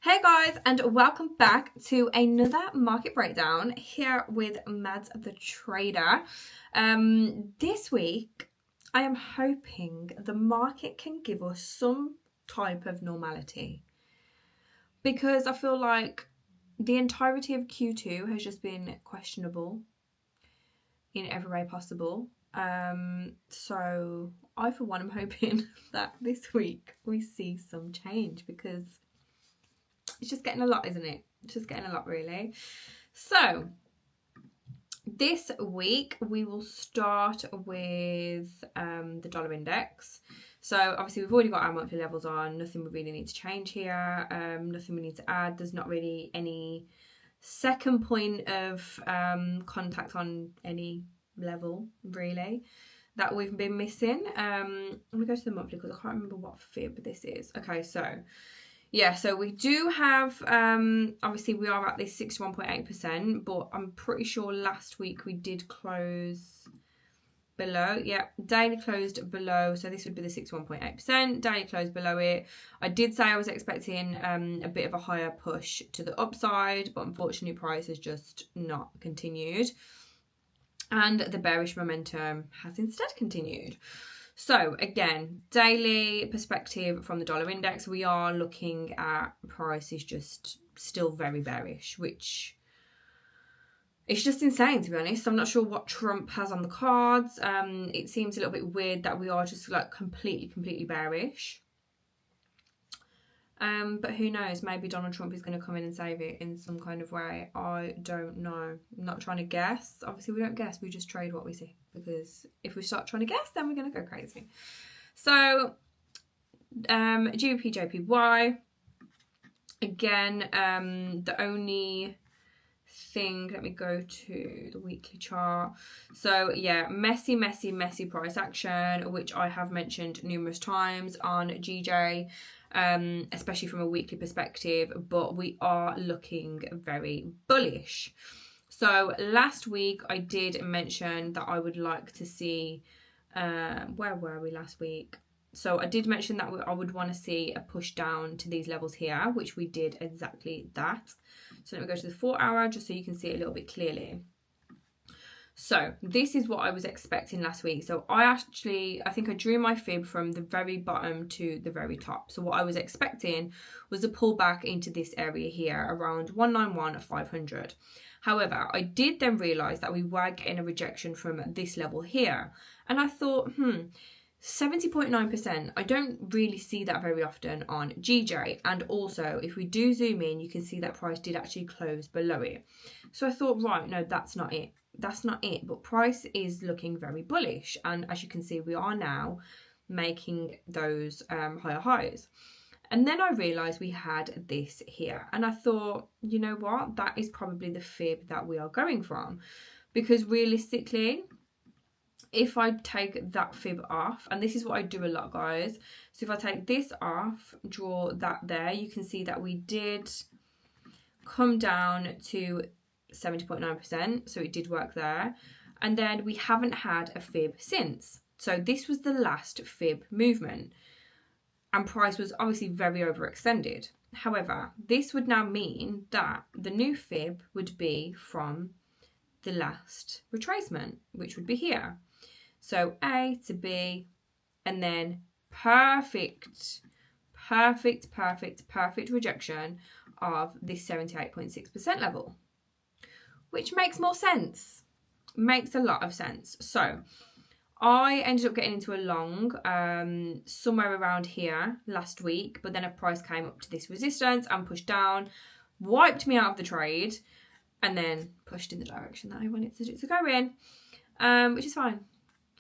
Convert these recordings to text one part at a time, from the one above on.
Hey guys, and welcome back to another market breakdown here with Mads the Trader. This week, I am hoping the market can give us some type of normality, because I feel like the entirety of Q2 has just been questionable in every way possible. So I, for one, am hoping that this week we see some change, because it's just getting a lot, isn't it? It's just getting a lot, really. So this week we will start with the dollar index. So obviously we've already got our monthly levels on. Nothing we really need to change here. Nothing we need to add. There's not really any second point of contact on any level, really, that we've been missing. I'm going to go to the monthly because I can't remember what fib this is. Okay, so yeah, so we do have, obviously we are at this 61.8%, but I'm pretty sure last week we did close below. Yeah, daily closed below, so this would be the 61.8%, daily closed below it. I did say I was expecting a bit of a higher push to the upside, but unfortunately price has just not continued. And the bearish momentum has instead continued. So again, daily perspective from the dollar index, we are looking at prices just still very bearish, which it's just insane, to be honest. I'm not sure what Trump has on the cards. It seems a little bit weird that we are just like completely bearish. But who knows? Maybe Donald Trump is going to come in and save it in some kind of way. I don't know. I'm not trying to guess. Obviously, we don't guess. We just trade what we see. Because if we start trying to guess, then we're going to go crazy. So, GBPJPY. Again, the only thing, let me go to the weekly chart. So yeah, messy price action, which I have mentioned numerous times on GJ. Especially from a weekly perspective, but we are looking very bullish. So last week I did mention that I would like to see, where were we last week? So I did mention that I would want to see a push down to these levels here, which we did exactly that. So let me go to the 4 hour just so you can see it a little bit clearly. So this is what I was expecting last week. So I think I drew my fib from the very bottom to the very top. So what I was expecting was a pullback into this area here around 191,500. However, I did then realize that we were getting a rejection from this level here. And I thought, 70.9%, I don't really see that very often on GJ. And also, if we do zoom in, you can see that price did actually close below it. So I thought, right, no, that's not it. That's not it, but price is looking very bullish, and as you can see, we are now making those higher highs. And then I realized we had this here, and I thought, you know what, that is probably the fib that we are going from, because realistically, if I take that fib off, and this is what I do a lot, guys, so if I take this off, draw that there, you can see that we did come down to 70.9%, so it did work there, and then we haven't had a fib since. So this was the last fib movement, and price was obviously very overextended. However, this would now mean that the new fib would be from the last retracement, which would be here. So A to B, and then perfect rejection of this 78.6% level, which makes more sense. Makes a lot of sense. So I ended up getting into a long somewhere around here last week, but then a price came up to this resistance and pushed down, wiped me out of the trade, and then pushed in the direction that I wanted to go in, which is fine.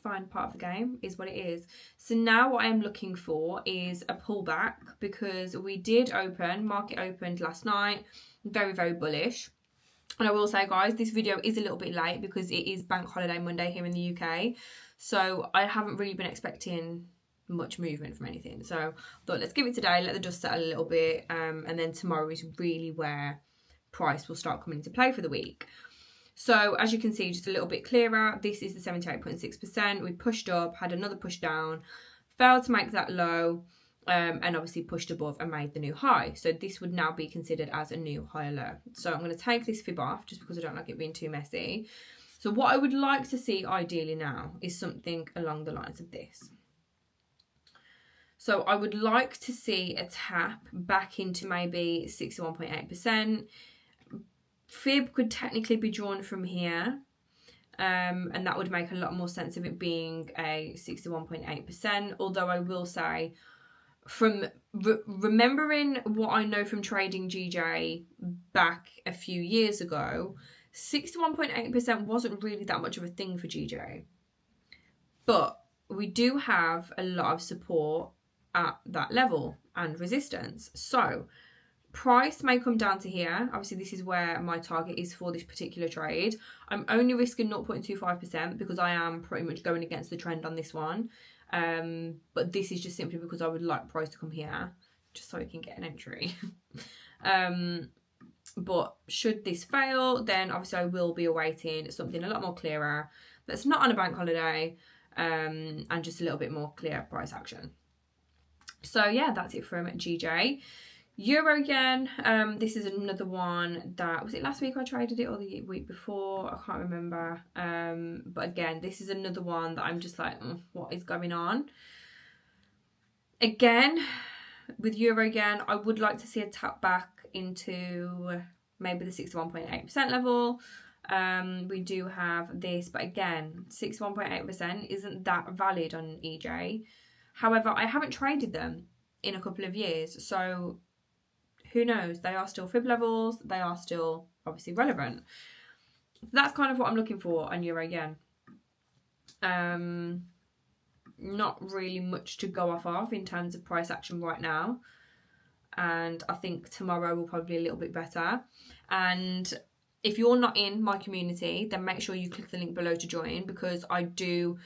Fine, part of the game is what it is. So now what I am looking for is a pullback, because we did market opened last night, very bullish. And I will say, guys, this video is a little bit late because it is Bank Holiday Monday here in the UK. So I haven't really been expecting much movement from anything. So I thought, let's give it today, let the dust settle a little bit. And then tomorrow is really where price will start coming into play for the week. So as you can see, just a little bit clearer, this is the 78.6%. We pushed up, had another push down, failed to make that low. and obviously pushed above and made the new high. So this would now be considered as a new higher low. So I'm going to take this fib off just because I don't like it being too messy. So what I would like to see ideally now is something along the lines of this. So I would like to see a tap back into maybe 61.8%. Fib could technically be drawn from here. And that would make a lot more sense of it being a 61.8%. Although I will say, from remembering what I know from trading GJ back a few years ago, 61.8% wasn't really that much of a thing for GJ. But we do have a lot of support at that level and resistance. So price may come down to here. Obviously, this is where my target is for this particular trade. I'm only risking 0.25% because I am pretty much going against the trend on this one. But this is just simply because I would like price to come here just so I can get an entry. But should this fail, then obviously I will be awaiting something a lot more clearer that's not on a bank holiday, and just a little bit more clear price action. So yeah, that's it from GJ. Euro yen, this is another one that, was it last week I traded it or the week before? I can't remember. But again, this is another one that I'm just like, what is going on? Again, with Euro yen, I would like to see a tap back into maybe the 61.8% level. We do have this, but again, 61.8% isn't that valid on EJ. However, I haven't traded them in a couple of years, so who knows? They are still fib levels. They are still obviously relevant. So that's kind of what I'm looking for on Euro yen. Not really much to go off of in terms of price action right now. And I think tomorrow will probably be a little bit better. And if you're not in my community, then make sure you click the link below to join, because I do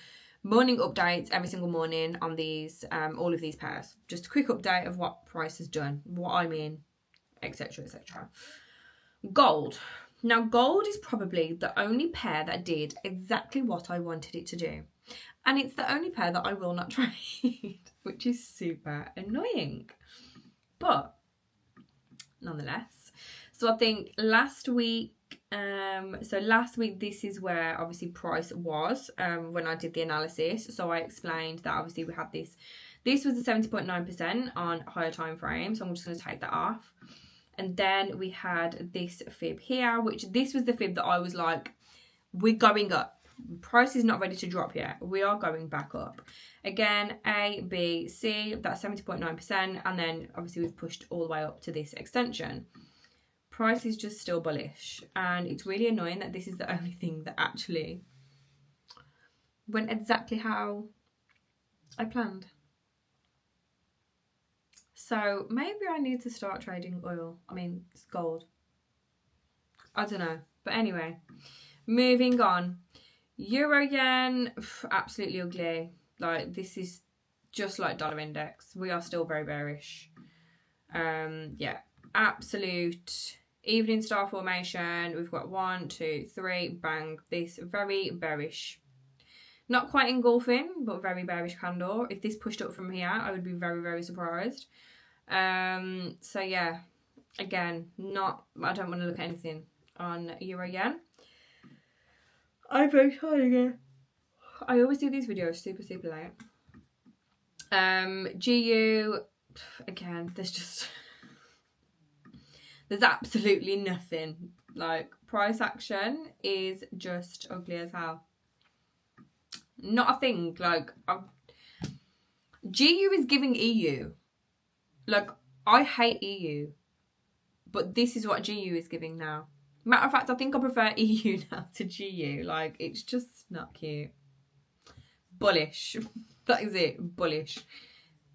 morning updates every single morning on these, all of these pairs. Just a quick update of what price has done, what I'm in, etc, etc. Gold. Now, gold is probably the only pair that did exactly what I wanted it to do. And it's the only pair that I will not trade, which is super annoying. But nonetheless, so I think last week, this is where obviously price was when I did the analysis. So I explained that obviously we have this was a 70.9% on higher time frame, so I'm just going to take that off. And then we had this fib here, which this was the fib that I was like, we're going up. Price is not ready to drop yet. We are going back up. Again, A, B, C, that's 70.9%. And then obviously we've pushed all the way up to this extension. Price is just still bullish. And it's really annoying that this is the only thing that actually went exactly how I planned. So maybe I need to start trading oil. I mean, it's gold. I don't know. But anyway, moving on. Euro yen, absolutely ugly. Like, this is just like dollar index. We are still very bearish. Yeah, absolute evening star formation. We've got 1, 2, 3, bang. This very bearish. Not quite engulfing, but very bearish candle. If this pushed up from here, I would be very, very surprised. So yeah, again, I don't want to look at anything on Euro yen. I'm very tired again. I always do these videos super, super late. GU, again, there's absolutely nothing. Like, price action is just ugly as hell. Not a thing. Like, GU is giving EU. Like, I hate EU, but this is what GU is giving now. Matter of fact, I think I prefer EU now to GU. Like, it's just not cute. Bullish. That is it. Bullish.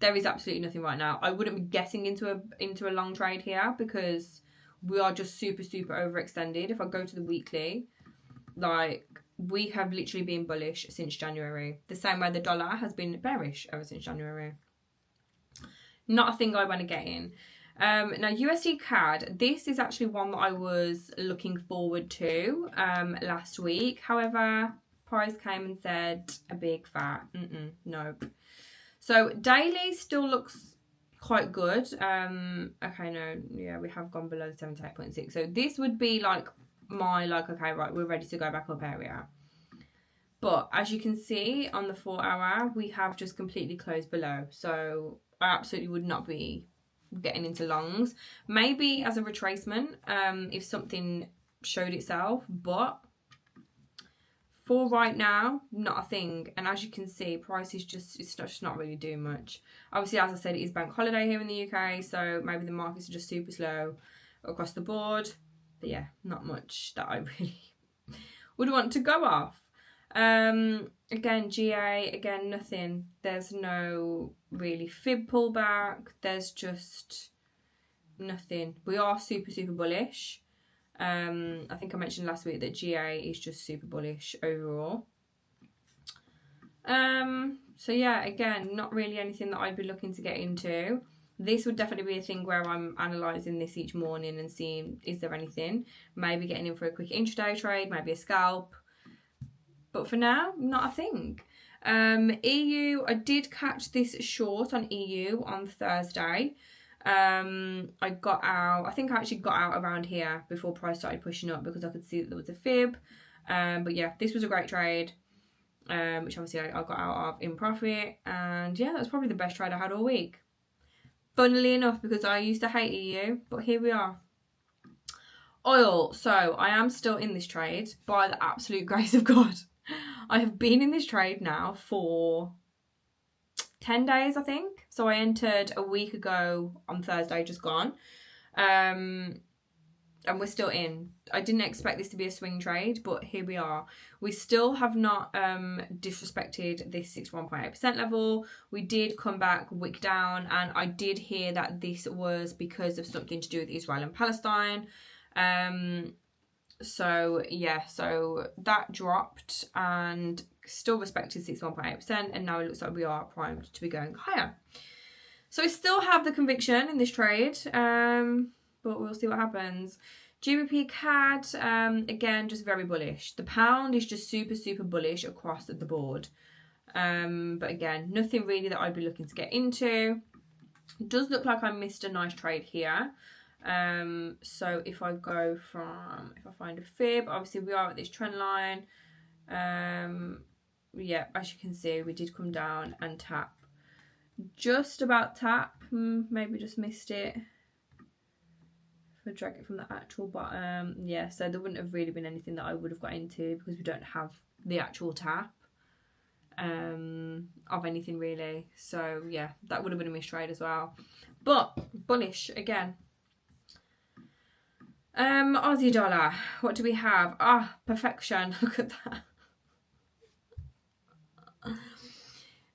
There is absolutely nothing right now. I wouldn't be getting into a long trade here because we are just super, super overextended. If I go to the weekly, like, we have literally been bullish since January. The same way the dollar has been bearish ever since January. Not a thing I want to get in. Now, USDCAD, this is actually one that I was looking forward to last week. However, price came and said a big fat no. So daily still looks quite good. Okay, no, yeah, we have gone below 78.6. So this would be like my, like, okay, right, we're ready to go back up area. But as you can see on the 4 hour, we have just completely closed below. So I absolutely would not be getting into longs. Maybe as a retracement, if something showed itself, but for right now, not a thing. And as you can see, price is just not really doing much. Obviously, as I said, it is bank holiday here in the UK, so maybe the markets are just super slow across the board. But yeah, not much that I really would want to go off. Again, GA, again, nothing. There's no really fib pullback. There's just nothing. We are super bullish. I think I mentioned last week that GA is just super bullish overall. So yeah, again, not really anything that I'd be looking to get into. This would definitely be a thing where I'm analysing this each morning and seeing, is there anything? Maybe getting in for a quick intraday trade, maybe a scalp. But for now, not a thing. EU, I did catch this short on EU on Thursday. I got out, I think I actually got out around here before price started pushing up because I could see that there was a fib. But yeah, this was a great trade, which obviously I got out of in profit. And yeah, that was probably the best trade I had all week. Funnily enough, because I used to hate EU, but here we are. Oil, so I am still in this trade by the absolute grace of God. I have been in this trade now for 10 days, I think. So I entered a week ago on Thursday, just gone. And we're still in. I didn't expect this to be a swing trade, but here we are. We still have not disrespected this 61.8% level. We did come back wick down, and I did hear that this was because of something to do with Israel and Palestine. So yeah, so that dropped and still respected 61.8%, and now it looks like we are primed to be going higher. So I still have the conviction in this trade, but we'll see what happens. GBPCAD, again, just very bullish. The pound is just super bullish across the board. But again, nothing really that I'd be looking to get into. It does look like I missed a nice trade here. So if I find a fib, obviously we are at this trend line. Yeah, as you can see, we did come down and tap. Just about tap, maybe just missed it. If I drag it from the actual bottom, yeah, so there wouldn't have really been anything that I would have got into because we don't have the actual tap of anything really. So yeah, that would have been a missed trade as well. But bullish again. Aussie dollar, what do we have? Perfection. Look at that.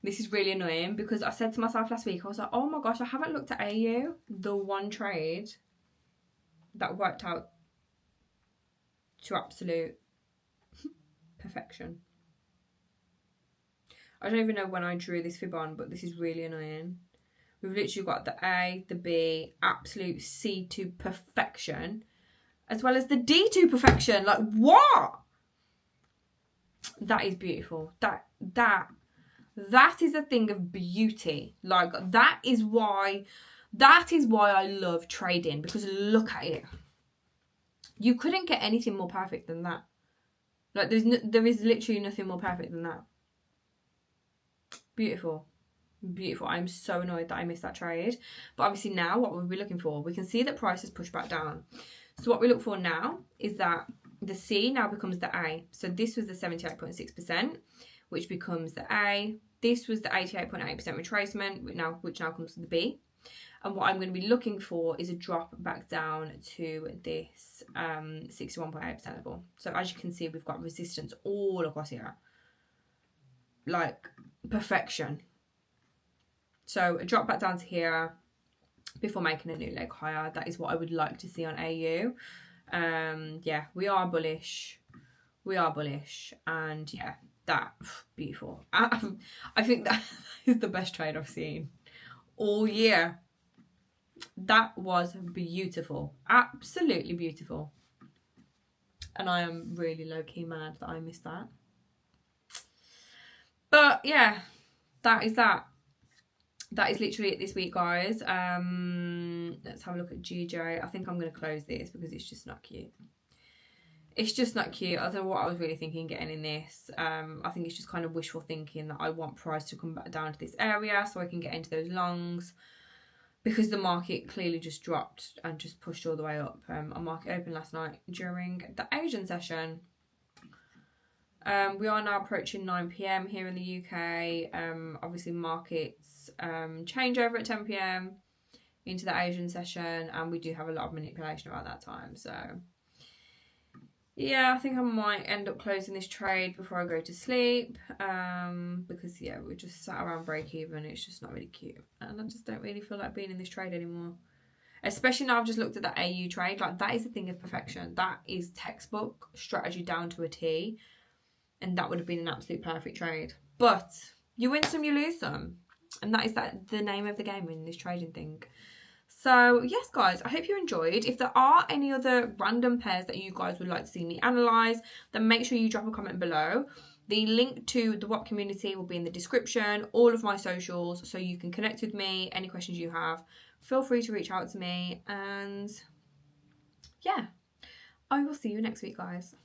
This is really annoying because I said to myself last week, I was like, oh my gosh, I haven't looked at AU, the one trade that worked out to absolute perfection. I don't even know when I drew this fib on, but this is really annoying. We've literally got the A, the B, absolute C to perfection, as well as the D to perfection. Like, what? That is beautiful. That is a thing of beauty. Like, that is why I love trading, because look at it. You couldn't get anything more perfect than that. Like, there is literally nothing more perfect than that. Beautiful. Beautiful. I'm so annoyed that I missed that trade. But obviously now, what we'll be looking for, we can see that price has pushed back down. So what we look for now is that the C now becomes the A. So this was the 78.6%, which becomes the A. This was the 88.8% retracement, which now comes to the B. And what I'm going to be looking for is a drop back down to this 61.8% level. So as you can see, we've got resistance all across here. Like, perfection. So a drop back down to here before making a new leg higher. That is what I would like to see on AU. Yeah, we are bullish. And yeah, that, beautiful. I think that is the best trade I've seen all year. That was beautiful. Absolutely beautiful. And I am really low-key mad that I missed that. But yeah, that is that. that is literally it this week, guys. Let's have a look at GJ. I think I'm going to close this because it's just not cute. It's just not cute. I don't know what I was really thinking getting in this. I think it's just kind of wishful thinking that I want price to come back down to this area so I can get into those longs, because the market clearly just dropped and just pushed all the way up. Our market opened last night during the Asian session. We are now approaching 9 p.m. here in the UK. Obviously markets change over at 10 p.m. into the Asian session, and we do have a lot of manipulation around that time. So yeah, I think I might end up closing this trade before I go to sleep, because yeah, we're just sat around break even. It's just not really cute, and I just don't really feel like being in this trade anymore. Especially now I've just looked at the AU trade. Like, that is a thing of perfection. That is textbook strategy down to a T, and that would have been an absolute perfect trade. But you win some, you lose some, and that is the name of the game in this trading thing. So yes, guys, I hope you enjoyed. If there are any other random pairs that you guys would like to see me analyse, then make sure you drop a comment below. The link to the WAP community will be in the description, all of my socials, so you can connect with me. Any questions you have, feel free to reach out to me. And yeah, I will see you next week, guys.